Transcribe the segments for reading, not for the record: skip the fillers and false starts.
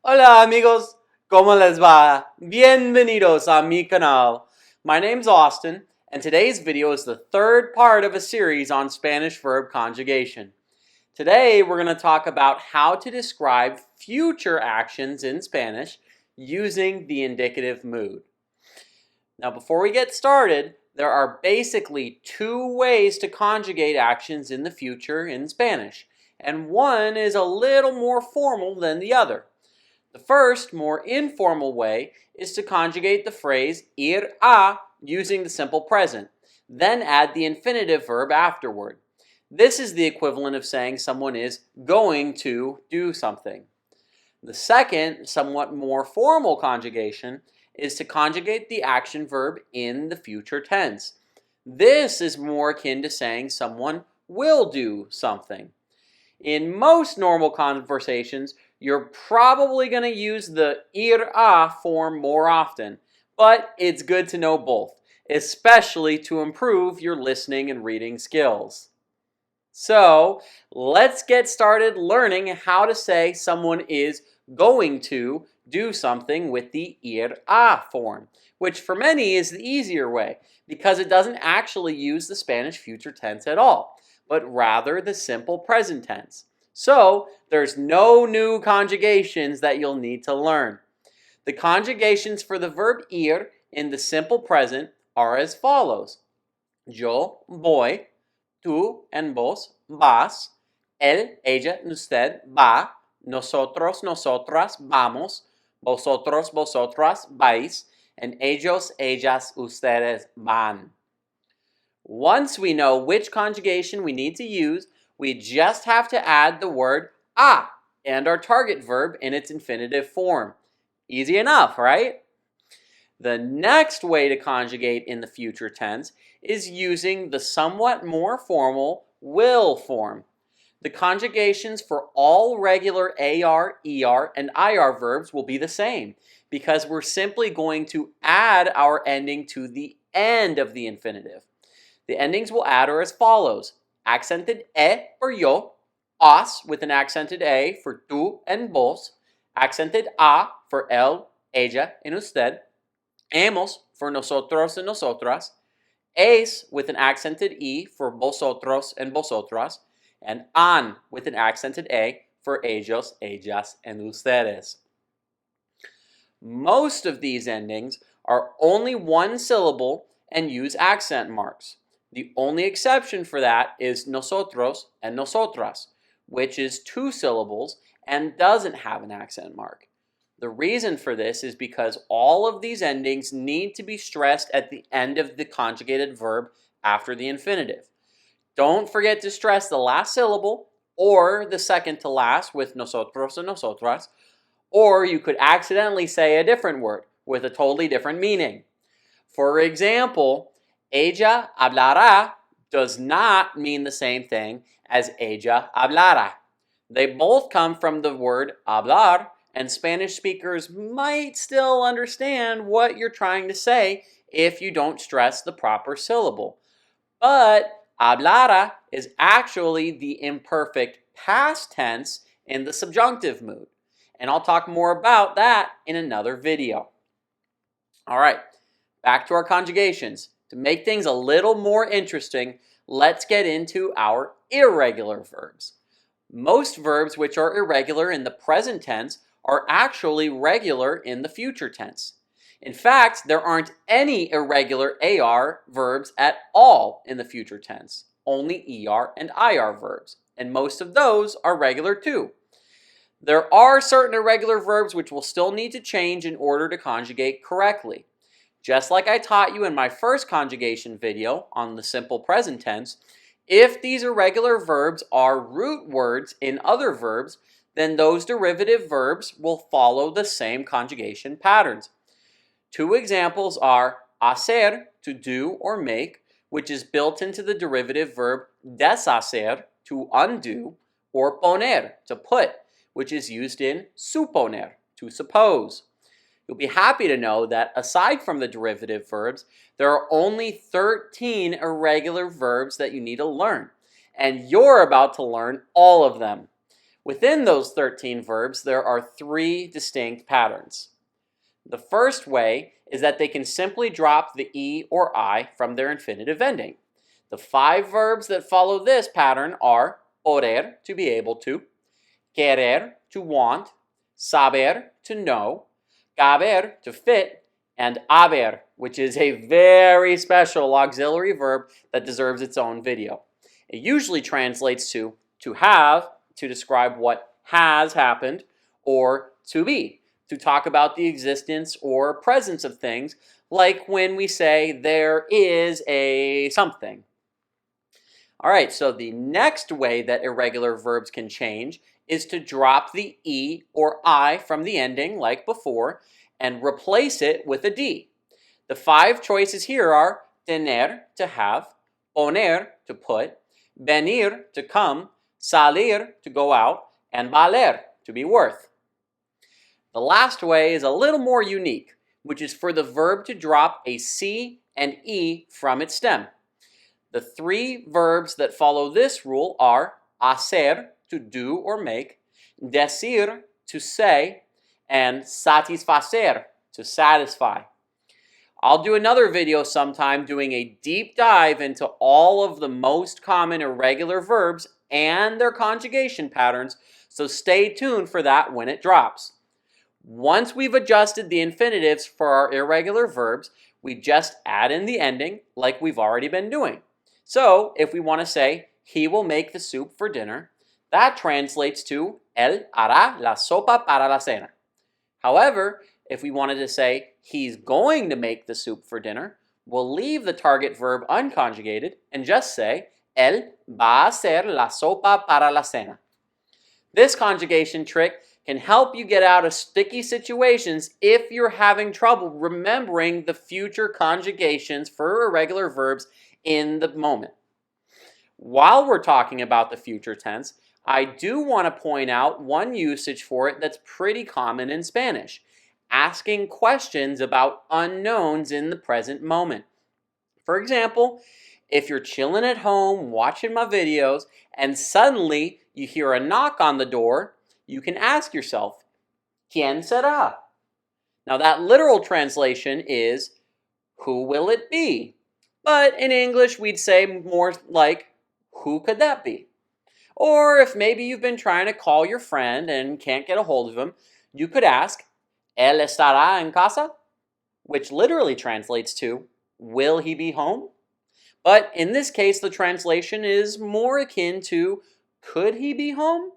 Hola amigos, ¿cómo les va? Bienvenidos a mi canal. My name's Austin, and today's video is the third part of a series on Spanish verb conjugation. Today we're going to talk about how to describe future actions in Spanish using the indicative mood. Now before we get started, there are basically two ways to conjugate actions in the future in Spanish, and one is a little more formal than the other. The first, more informal way is to conjugate the phrase ir a using the simple present, then add the infinitive verb afterward. This is the equivalent of saying someone is going to do something. The second, somewhat more formal conjugation is to conjugate the action verb in the future tense. This is more akin to saying someone will do something. In most normal conversations, you're probably going to use the ir a form more often, but it's good to know both, especially to improve your listening and reading skills. So, let's get started learning how to say someone is going to do something with the ir a form, which for many is the easier way because it doesn't actually use the Spanish future tense at all, but rather the simple present tense. So, there's no new conjugations that you'll need to learn. The conjugations for the verb ir in the simple present are as follows. Yo voy, tú and vos vas, él, ella, usted va, nosotros, nosotras vamos, vosotros, vosotras vais, and ellos, ellas, ustedes van. Once we know which conjugation we need to use, we just have to add the word a and our target verb in its infinitive form. Easy enough, right? The next way to conjugate in the future tense is using the somewhat more formal will form. The conjugations for all regular AR, ER, and IR verbs will be the same because we're simply going to add our ending to the end of the infinitive. The endings we'll add are as follows. Accented e for yo, os with an accented a for tú and vos, accented a for él, ella, and usted, hemos for nosotros and nosotras, es with an accented e for vosotros and vosotras, and an with an accented a for ellos, ellas, and ustedes. Most of these endings are only one syllable and use accent marks. The only exception for that is nosotros and nosotras, which is two syllables and doesn't have an accent mark. The reason for this is because all of these endings need to be stressed at the end of the conjugated verb after the infinitive. Don't forget to stress the last syllable or the second to last with nosotros and nosotras, or you could accidentally say a different word with a totally different meaning. For example, ella hablará does not mean the same thing as ella hablará. They both come from the word hablar, and Spanish speakers might still understand what you're trying to say if you don't stress the proper syllable. But hablara is actually the imperfect past tense in the subjunctive mood, and I'll talk more about that in another video. All right, back to our conjugations. To make things a little more interesting, let's get into our irregular verbs. Most verbs which are irregular in the present tense are actually regular in the future tense. In fact, there aren't any irregular AR verbs at all in the future tense, only ER and IR verbs, and most of those are regular too. There are certain irregular verbs which will still need to change in order to conjugate correctly. Just like I taught you in my first conjugation video on the simple present tense, if these irregular verbs are root words in other verbs, then those derivative verbs will follow the same conjugation patterns. Two examples are hacer, to do or make, which is built into the derivative verb deshacer, to undo, or poner, to put, which is used in suponer, to suppose. You'll be happy to know that aside from the derivative verbs, there are only 13 irregular verbs that you need to learn, and you're about to learn all of them. Within those 13 verbs, there are 3 distinct patterns. The first way is that they can simply drop the E or I from their infinitive ending. The 5 verbs that follow this pattern are poder, to be able to, querer, to want, saber, to know, caber, to fit, and haber, which is a very special auxiliary verb that deserves its own video. It usually translates to have, to describe what has happened, or to be, to talk about the existence or presence of things, like when we say there is a something. All right, so the next way that irregular verbs can change is to drop the E or I from the ending, like before, and replace it with a D. The 5 choices here are tener, to have, poner, to put, venir, to come, salir, to go out, and valer, to be worth. The last way is a little more unique, which is for the verb to drop a C and E from its stem. The 3 verbs that follow this rule are hacer, to do or make, decir, to say, and satisfacer, to satisfy. I'll do another video sometime doing a deep dive into all of the most common irregular verbs and their conjugation patterns, so stay tuned for that when it drops. Once we've adjusted the infinitives for our irregular verbs, we just add in the ending like we've already been doing. So if we want to say, he will make the soup for dinner, that translates to él hará la sopa para la cena. However, if we wanted to say, he's going to make the soup for dinner, we'll leave the target verb unconjugated and just say, él va a hacer la sopa para la cena. This conjugation trick can help you get out of sticky situations if you're having trouble remembering the future conjugations for irregular verbs in the moment. While we're talking about the future tense, I do want to point out one usage for it that's pretty common in Spanish: asking questions about unknowns in the present moment. For example, if you're chilling at home watching my videos and suddenly you hear a knock on the door, you can ask yourself, ¿Quién será? Now that literal translation is, who will it be? But in English we'd say more like, who could that be? Or if maybe you've been trying to call your friend and can't get a hold of him, you could ask, ¿Él estará en casa? Which literally translates to, will he be home? But in this case, the translation is more akin to, could he be home?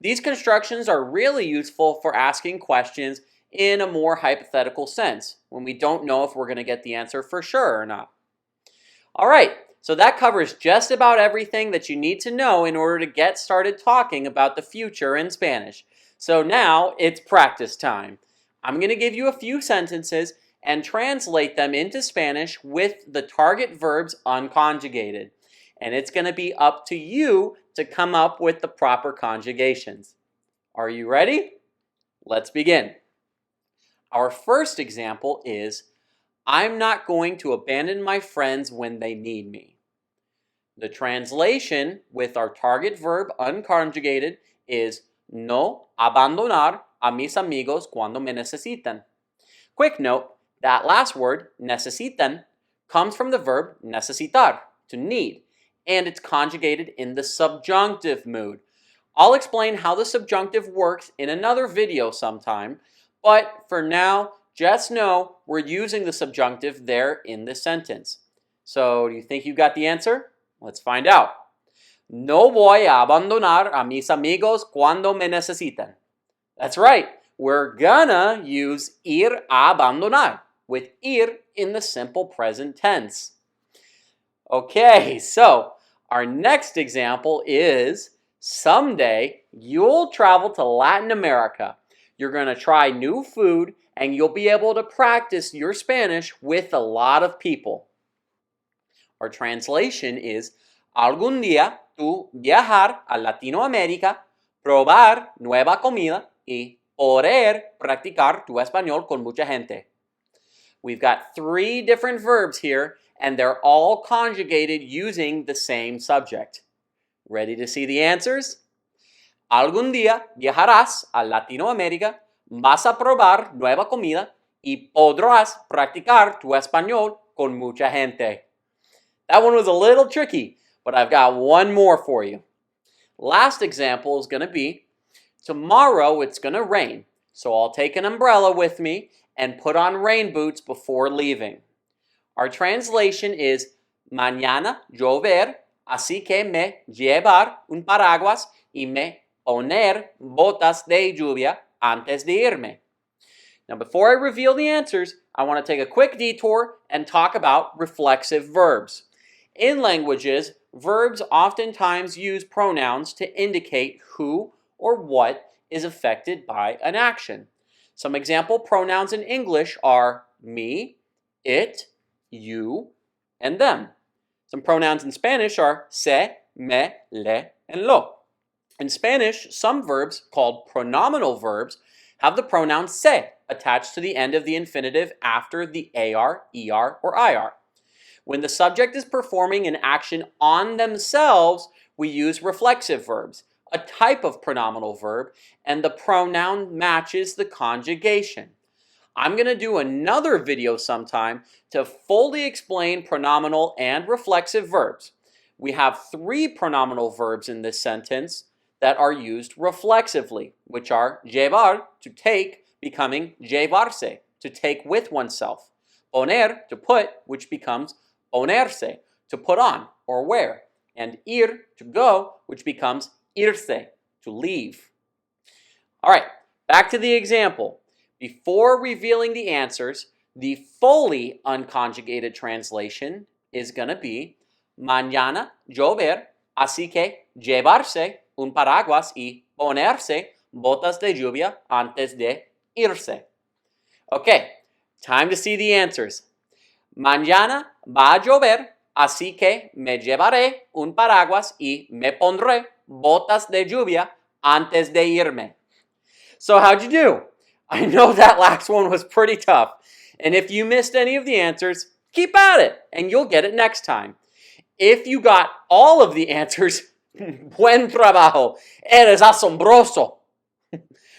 These constructions are really useful for asking questions in a more hypothetical sense, when we don't know if we're going to get the answer for sure or not. All right, so that covers just about everything that you need to know in order to get started talking about the future in Spanish. So now it's practice time. I'm going to give you a few sentences and translate them into Spanish with the target verbs unconjugated. And it's going to be up to you to come up with the proper conjugations. Are you ready? Let's begin. Our first example is, I'm not going to abandon my friends when they need me. The translation with our target verb unconjugated is no abandonar a mis amigos cuando me necesitan. Quick note, that last word, necesitan, comes from the verb necesitar, to need, and it's conjugated in the subjunctive mood. I'll explain how the subjunctive works in another video sometime, but for now, just know we're using the subjunctive there in this sentence. So, do you think you got the answer? Let's find out. No voy a abandonar a mis amigos cuando me necesitan. That's right. We're gonna use ir a abandonar with ir in the simple present tense. Okay, so our next example is, someday you'll travel to Latin America. You're going to try new food and you'll be able to practice your Spanish with a lot of people. Our translation is, algún día tú viajar a Latinoamérica, probar nueva comida y poder practicar tu español con mucha gente. We've got 3 different verbs here, and they're all conjugated using the same subject. Ready to see the answers? Algún día viajarás a Latinoamérica, vas a probar nueva comida y podrás practicar tu español con mucha gente. That one was a little tricky, but I've got one more for you. Last example is going to be, tomorrow it's going to rain, so I'll take an umbrella with me and put on rain boots before leaving. Our translation is, mañana llover, así que me llevar un paraguas y me poner botas de lluvia antes de irme. Now, before I reveal the answers, I want to take a quick detour and talk about reflexive verbs. In languages, verbs oftentimes use pronouns to indicate who or what is affected by an action. Some example pronouns in English are me, it, you, and them. Some pronouns in Spanish are se, me, le, and lo. In Spanish, some verbs, called pronominal verbs, have the pronoun se attached to the end of the infinitive after the AR, ER, or IR. When the subject is performing an action on themselves, we use reflexive verbs, a type of pronominal verb, and the pronoun matches the conjugation. I'm going to do another video sometime to fully explain pronominal and reflexive verbs. We have 3 pronominal verbs in this sentence that are used reflexively, which are llevar, to take, becoming llevarse, to take with oneself. Poner, to put, which becomes ponerse, to put on or wear. And ir, to go, which becomes irse, to leave. All right, back to the example. Before revealing the answers, the fully unconjugated translation is going to be, mañana llover, así que llevarse un paraguas y ponerse botas de lluvia antes de irse. Okay, time to see the answers. Mañana va a llover, así que me llevaré un paraguas y me pondré botas de lluvia antes de irme. So how'd you do? I know that last one was pretty tough. And if you missed any of the answers, keep at it and you'll get it next time. If you got all of the answers, buen trabajo. Eres asombroso.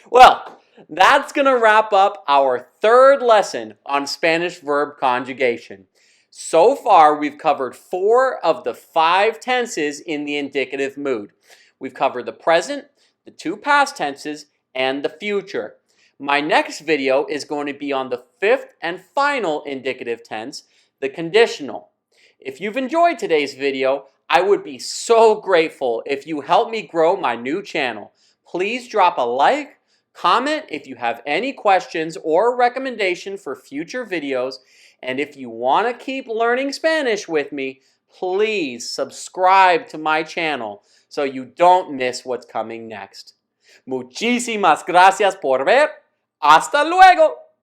Well, that's going to wrap up our 3rd lesson on Spanish verb conjugation. So far, we've covered 4 of the 5 tenses in the indicative mood. We've covered the present, the 2 past tenses, and the future. My next video is going to be on the 5th and final indicative tense, the conditional. If you've enjoyed today's video, I would be so grateful if you help me grow my new channel. Please drop a like, comment if you have any questions or recommendation for future videos, and if you want to keep learning Spanish with me, please subscribe to my channel so you don't miss what's coming next. Muchísimas gracias por ver. Hasta luego.